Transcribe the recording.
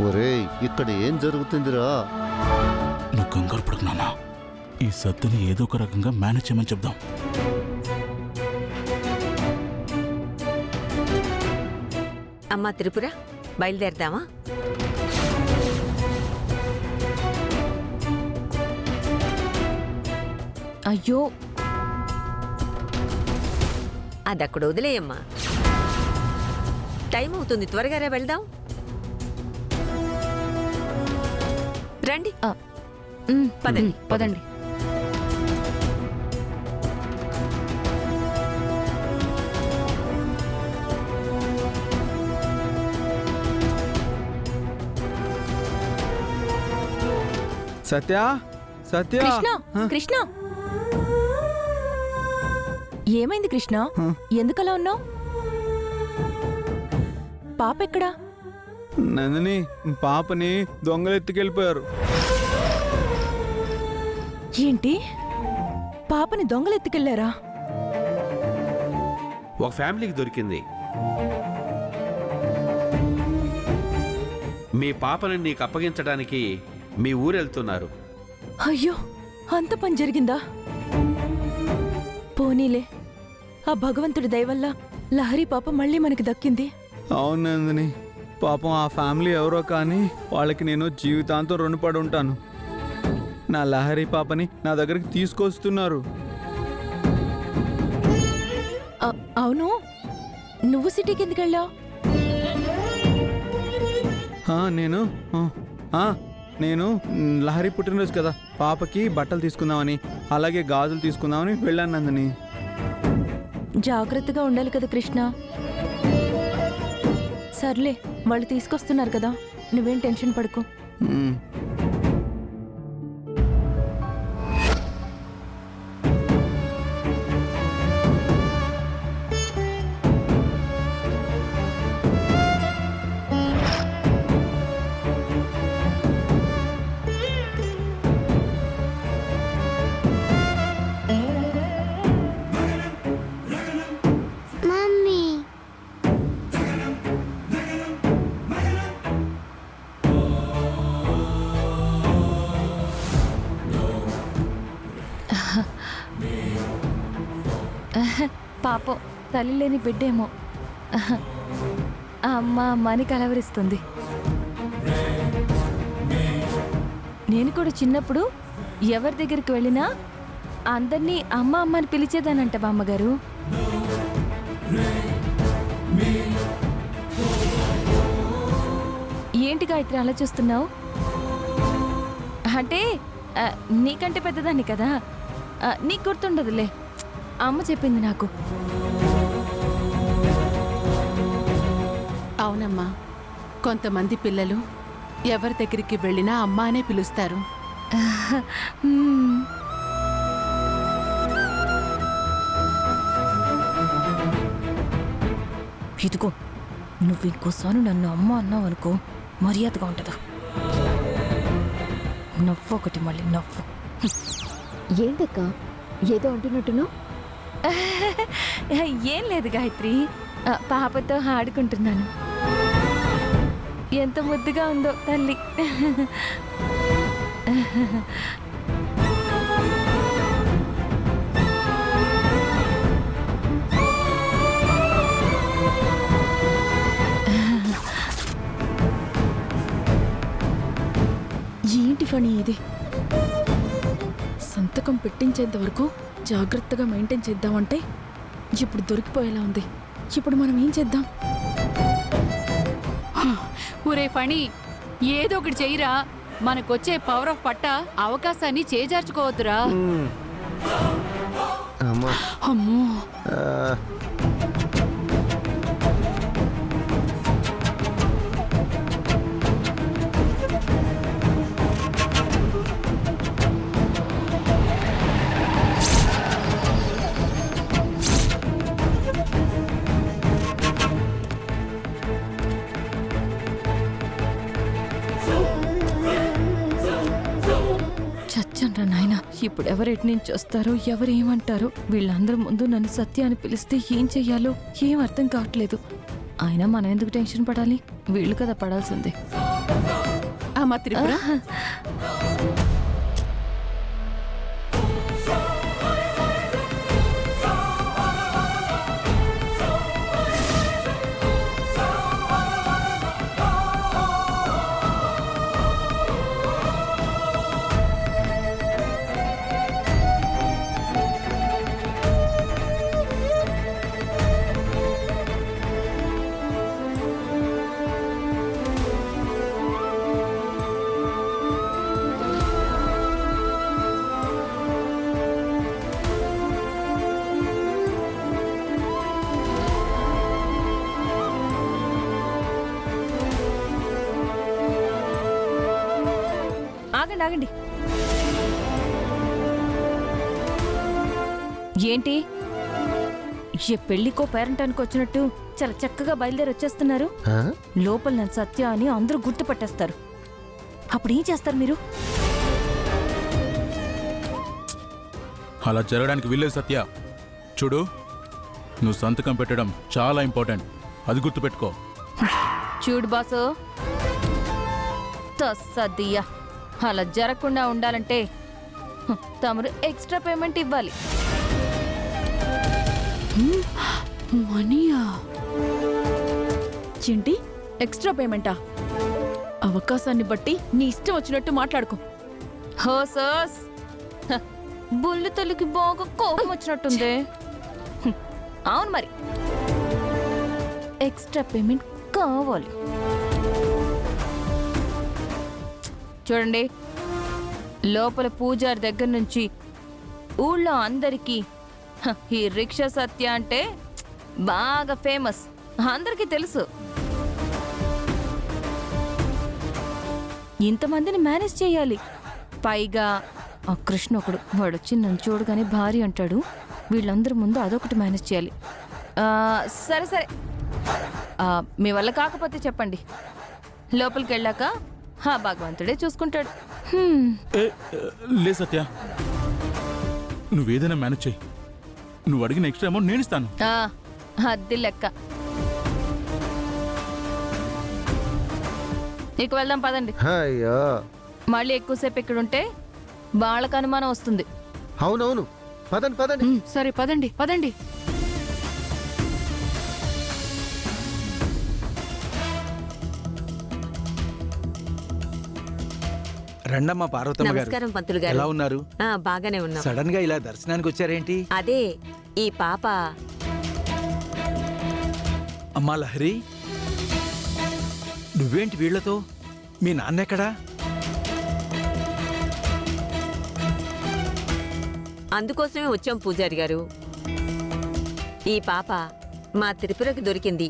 ఒరేయ్, ఇక్కడ ఏం జరుగుతుందిరా? నువ్వు కంగారు పడకు నాన్న. ఈ సద్దుని ఏదో ఒక రకంగా మేనేజ్ చేయమని చెప్దాం. అమ్మా త్రిపుర, బయలుదేరదామా? అయ్యో, అదక్కడ వదిలేయమ్మా. టైం అవుతుంది, త్వరగా వెళ్దాం. రండి, పదండి పదండి. సత్య, సత్య, కృష్ణ, కృష్ణ, ఏమైంది కృష్ణ? ఎందుకలా ఉన్నావు? పాప ఎక్కడా? నందిని, పాపని దొంగలు ఎత్తుకెళ్ళిపోయారు. ఏంటి, పాపని దొంగలు ఎత్తుకెళ్లారా? ఒక ఫ్యామిలీకి దొరికింది. మీ పాపని నీకు అప్పగించడానికి మీ ఊరెళ్తున్నారు. అయ్యో, అంత పని జరిగిందా? పోనీలే, ఆ భగవంతుడి దయవల్ల లహరి పాప మళ్ళీ మనకి దక్కింది. అవును నందిని, పాపం ఆ ఫ్యామిలీ ఎవరో కానీ వాళ్ళకి నేను జీవితాంతం రుణపడి ఉంటాను. నా లహరి పాపని నా దగ్గరికి తీసుకొస్తున్నారు. అవును, నువ్వు సిటీకి ఎందుకు వెళ్ళావు? నేను లహరి పుట్టినరోజు కదా, పాపకి బట్టలు తీసుకుందామని అలాగే గాజులు తీసుకుందామని వెళ్ళాను నందిని. జాగ్రత్తగా ఉండాలి కదా కృష్ణ. సర్లే, వాళ్ళు తీసుకొస్తున్నారు కదా, నువ్వేం టెన్షన్ పడుకో. పాపం, తల్లి లేని బిడ్డేమో. అమ్మ అమ్మని కలవరిస్తుంది. నేను కూడా చిన్నప్పుడు ఎవరి దగ్గరికి వెళ్ళినా అందరినీ అమ్మ అమ్మ అని పిలిచేదానంట బామ్మగారు. ఏంటి గాయత్రి అలా చూస్తున్నావు? అంటే నీకంటే పెద్దదాన్ని కదా, నీకు గుర్తుండదులే. అమ్మ చెప్పింది నాకు. అవునమ్మా, కొంతమంది పిల్లలు ఎవరి దగ్గరికి వెళ్ళినా అమ్మ అనే పిలుస్తారు. ఇదిగో, నువ్వు ఇంకోసారి నన్ను అమ్మ అన్నావు అనుకో, మర్యాదగా ఉంటుందా? నవ్వు ఒకటి, మళ్ళీ నవ్వు. ఏంటక్క ఏదో అంటున్నట్టును? ఏం లేదు గాయత్రి, పాపతో ఆడుకుంటున్నాను. ఎంత ముద్దుగా ఉందో తల్లి. ఏంటి ఫణి ఇది? సంతకం పెట్టించేంత వరకు జాగ్రత్తగా మెయింటైన్ చేద్దామంటే ఇప్పుడు దొరికిపోయేలా ఉంది. ఇప్పుడు మనం ఏం చేద్దాం? ఒరే ఫణి, ఏదో ఒకటి చెయ్యిరా. మనకొచ్చే పవర్ ఆఫ్ పట్ట అవకాశాన్ని చేజార్చుకోవద్దురా. అమ్మో, చచ్చండ్రా నాయన. ఇప్పుడు ఎవరు ఎటు నుంచి వస్తారో, ఎవరు ఏమంటారో, వీళ్ళందరూ ముందు నన్ను సత్య అని పిలిస్తే ఏం చెయ్యాలో ఏం అర్థం కావట్లేదు. అయినా మనం ఎందుకు టెన్షన్ పడాలి? వీళ్ళు కదా పడాల్సిందే. అమ్మా త్రిపుర ఆగండి ఆగండి. ఏంటి ఏ పెళ్లికో పేరెంటానికి వచ్చినట్టు చాలా చక్కగా బయలుదేరి వచ్చేస్తున్నారు? ఆ? లోపల నన్ను సత్య అని అందరూ గుర్తుపట్టేస్తారు. అప్పుడు ఏం చేస్తారు మీరు? అలా జరగడానికి వీల్లేదు సత్య. చూడు, నువ్వు సంతకం పెట్టడం చాలా ఇంపార్టెంట్, అది గుర్తుపెట్టుకో. చూడు బాసు, తస్సదియ్యా, అలా జరగకుండా ఉండాలంటే తమరు ఎక్స్ట్రా పేమెంట్ ఇవ్వాలి. మనీయా? ఏంటి ఎక్స్ట్రా పేమెంటా? అవకాశాన్ని బట్టి నీ ఇష్టం వచ్చినట్టు మాట్లాడుకో. హోసోస్, బుల్లి తల్లికి బాగా కోపం వచ్చినట్టుంది. అవును మరి, ఎక్స్ట్రా పేమెంట్ కావాలి. చూడండి, లోపల పూజారి దగ్గర నుంచి ఊళ్ళో అందరికీ ఈ రిక్షా సత్య అంటే బాగా ఫేమస్, అందరికీ తెలుసు. ఇంతమందిని మేనేజ్ చేయాలి. పైగా ఆ కృష్ణ ఒకడు, వాడు వచ్చి నన్ను చూడగానే భార్య అంటాడు. వీళ్ళందరి ముందు అదొకటి మేనేజ్ చేయాలి. సరే సరే, మీ వల్ల కాకపోతే చెప్పండి, లోపలికి వెళ్ళాక భగవంతుడే చూసుకుంటాడు. లే సత్య, నువ్వేదైనా మేనేజ్ చెయ్యి. నువ్వు అడిగిన ఎక్స్ట్రా అమౌంట్ నేను ఇస్తాను. అద్దె లెక్క. ఇక వెళ్దాం పదండి. అయ్యో, మళ్ళీ ఎక్కువసేపు ఇక్కడ ఉంటే వాళ్ళకు అనుమానం వస్తుంది. అవునవును, పదండి పదండి. సరే పదండి పదండి. రండమ్మా పార్వతమ్మ గారు. నమస్కారం పంతులు గారు. ఎలా ఉన్నారు? బాగానే ఉన్నాం. సడన్ గా ఇలా దర్శనానికి వచ్చారేంటి? అదే ఈ పాప అమ్మా లహరి, నువ్వేంటి వీళ్లతో? మీ నాన్నెక్కడా? అందుకోసమే వచ్చాం పూజారి గారు. ఈ పాప మా త్రిపురకి దొరికింది.